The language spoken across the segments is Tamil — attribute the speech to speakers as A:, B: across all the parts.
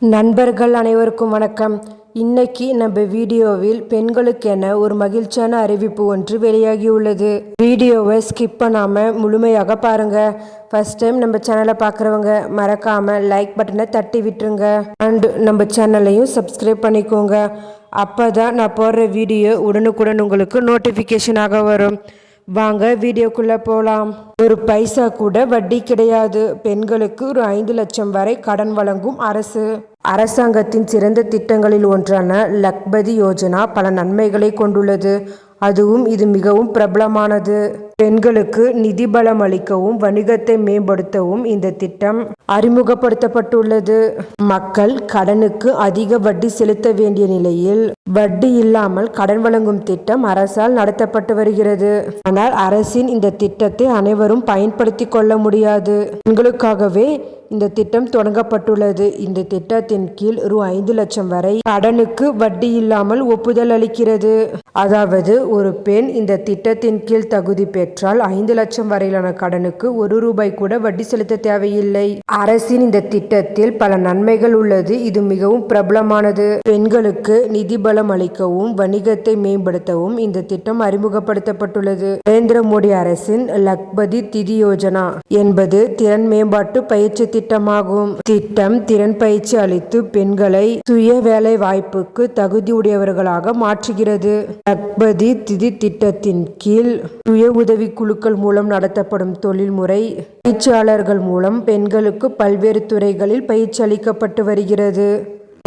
A: நண்பர்கள் அனைவருக்கும் வணக்கம். இன்னைக்கு நம்ம வீடியோவில் பெண்களுக்கென ஒரு மகிழ்ச்சியான அறிவிப்பு ஒன்று வெளியாகியுள்ளது. வீடியோவை ஸ்கிப் பண்ணாமல் முழுமையாக பாருங்க. ஃபர்ஸ்ட் டைம் நம்ம சேனலை பார்க்குறவங்க மறக்காம லைக் பட்டனை தட்டி விட்டுருங்க. அண்ட் நம்ம சேனலையும் சப்ஸ்கிரைப் பண்ணிக்கோங்க. அப்போ தான் நான் போடுற வீடியோ உடனுக்குடன் உங்களுக்கு நோட்டிஃபிகேஷனாக வரும். வாங்க வீடியோக்குள்ளே போகலாம். ஒரு பைசா கூட வட்டி கிடையாது. பெண்களுக்கு ஒரு 5 லட்சம் வரை கடன் வழங்கும் அரசாங்கத்தின் சிறந்த திட்டங்களில் ஒன்றான லக்பதி யோஜனா பல நன்மைகளை கொண்டுள்ளது. அதுவும் இது மிகவும் பிரபலமானது. பெண்களுக்கு நிதி பலம் அளிக்கவும் வணிகத்தை மேம்படுத்தவும் இந்த திட்டம் அறிமுகப்படுத்தப்பட்டுள்ளது. மக்கள் கடனுக்கு அதிக வட்டி செலுத்த வேண்டிய நிலையில் வட்டி இல்லாமல் கடன் வழங்கும் திட்டம் அரசால் நடத்தப்பட்டு வருகிறது. ஆனால் அரசின் இந்த திட்டத்தை அனைவரும் பயன்படுத்தி கொள்ள முடியாது. பெண்களுக்காகவே இந்த திட்டம் தொடங்கப்பட்டுள்ளது. இந்த திட்டத்தின் கீழ் ரூ. 5 லட்சம் வரை கடனுக்கு வட்டி இல்லாமல் ஒப்புதல் அளிக்கிறது. அதாவது ஒரு பெண் இந்த திட்டத்தின் கீழ் தகுதி பெற்றால் 5 லட்சம் வரையிலான கடனுக்கு ₹1 கூட வட்டி செலுத்த தேவையில்லை. அரசின் இந்த திட்டத்தில் பல நன்மைகள் உள்ளது. இது மிகவும் பிரபலமானது. பெண்களுக்கு நிதி பலம் அளிக்கவும் வணிகத்தை மேம்படுத்தவும் இந்த திட்டம் அறிமுகப்படுத்தப்பட்டுள்ளது. நரேந்திர மோடி அரசின் லக்பதி திதி யோஜனா என்பது திறன் மேம்பாட்டு பயிற்சி திட்டமாகும். திட்டம் திறன் பயிற்சி அளித்து பெண்களை சுய வேலை வாய்ப்புக்கு தகுதியுடையவர்களாக மாற்றுகிறது. லக்பதி திதி திட்டத்தின் கீழ் சுய உதவி குழுக்கள் மூலம் நடத்தப்படும் தொழில்முறை பயிற்சியாளர்கள் மூலம் பெண்களுக்கு பல்வேறு துறைகளில் பயிற்சி அளிக்கப்பட்டு வருகிறது.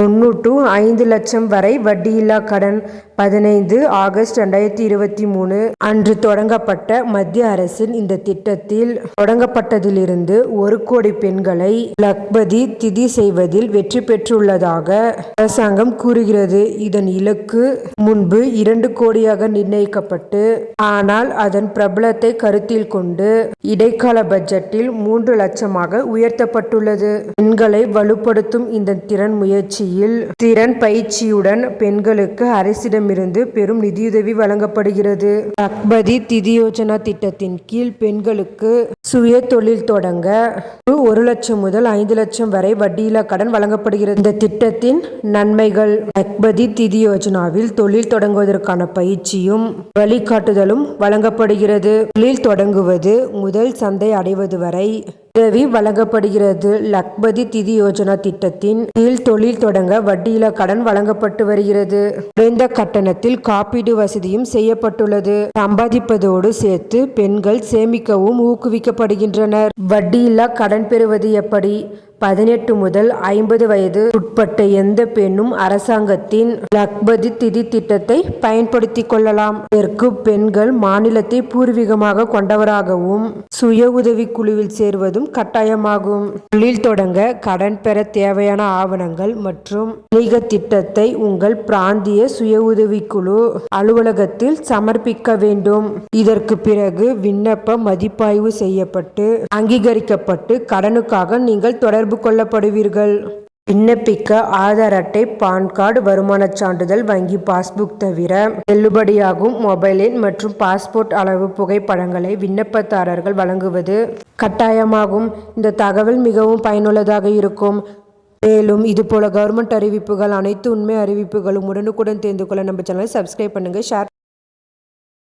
A: 95 லட்சம் வரை வட்டியில்லா கடன் 15 ஆகஸ்ட் 2023 அன்று தொடங்கப்பட்ட மத்திய அரசின் இந்த திட்டத்தில் தொடங்கப்பட்டதிலிருந்து 1 கோடி பெண்களை லக்பதி திதி செய்வதில் வெற்றி பெற்றுள்ளதாக அரசாங்கம் கூறுகிறது. இதன் இலக்கு முன்பு 2 கோடியாக நிர்ணயிக்கப்பட்டு ஆனால் அதன் பிரபலத்தை கருத்தில் கொண்டு இடைக்கால பட்ஜெட்டில் 3 லட்சமாக உயர்த்தப்பட்டுள்ளது. பெண்களை வலுப்படுத்தும் இந்த திறன் முயற்சி திறன் பயிற்சியுடன் பெண்களுக்கு அரசிடமிருந்து பெரும் நிதியுதவி வழங்கப்படுகிறது. லக்பதி திதி யோஜனா திட்டத்தின் கீழ் பெண்களுக்கு சுய தொழில் தொடங்க ₹1 லட்சம் முதல் 5 லட்சம் வரை வட்டியில்லா கடன் வழங்கப்படுகிறது. இந்த திட்டத்தின் நன்மைகள்: லக்பதி திதி யோஜனாவில் தொழில் தொடங்குவதற்கான பயிற்சியும் வழிகாட்டுதலும் வழங்கப்படுகிறது. தொழில் தொடங்குவது முதல் சந்தை அடைவது வரை உதவி வழங்கப்படுகிறது. லக்பதி திதி யோஜனா திட்டத்தின் கீழ் தொழில் தொடங்க வட்டியில்லா கடன் வழங்கப்பட்டு வருகிறது. குறைந்த கட்டணத்தில் காப்பீடு வசதியும் செய்யப்பட்டுள்ளது. சம்பாதிப்பதோடு சேர்த்து பெண்கள் சேமிக்கவும் ஊக்குவிக்கப்படுகின்றனர். வட்டியில்லா கடன் பெறுவது எப்படி? 18 முதல் 50 வயது உட்பட்ட எந்த பெண்ணும் அரசாங்கத்தின் லக்பதி திதி திட்டத்தை பயன்படுத்தி கொள்ளலாம். இதற்கு பெண்கள் மாநிலத்தை பூர்வீகமாக கொண்டவராகவும் சுய உதவி குழுவில் சேர்வதும் கட்டாயமாகும். தொழில் தொடங்க கடன் பெற தேவையான ஆவணங்கள் மற்றும் வணிக திட்டத்தை உங்கள் பிராந்திய சுய உதவிக்குழு அலுவலகத்தில் சமர்ப்பிக்க வேண்டும். இதற்கு பிறகு விண்ணப்ப மதிப்பாய்வு செய்யப்பட்டு அங்கீகரிக்கப்பட்டு கடனுக்காக நீங்கள் தொடர்பு கொள்ளப்படுவீர்கள். விண்ணப்பிக்க ஆதார் அட்டை, பான் கார்டு, வருமானச் சான்றிதழ், வங்கி பாஸ்புக் தவிர செல்லுபடியாகும் மொபைல் எண் மற்றும் பாஸ்போர்ட் அளவு புகைப்படங்களை விண்ணப்பதாரர்கள் வழங்குவது கட்டாயமாகும். இந்த தகவல் மிகவும் பயனுள்ளதாக இருக்கும். மேலும் இதுபோல கவர்மெண்ட் அறிவிப்புகள், அனைத்து உண்மை அறிவிப்புகளும் உடனுக்குடன் தெரிந்து கொள்ள நம்ம சேனலை சப்ஸ்கிரைப் பண்ணுங்க, ஷேர்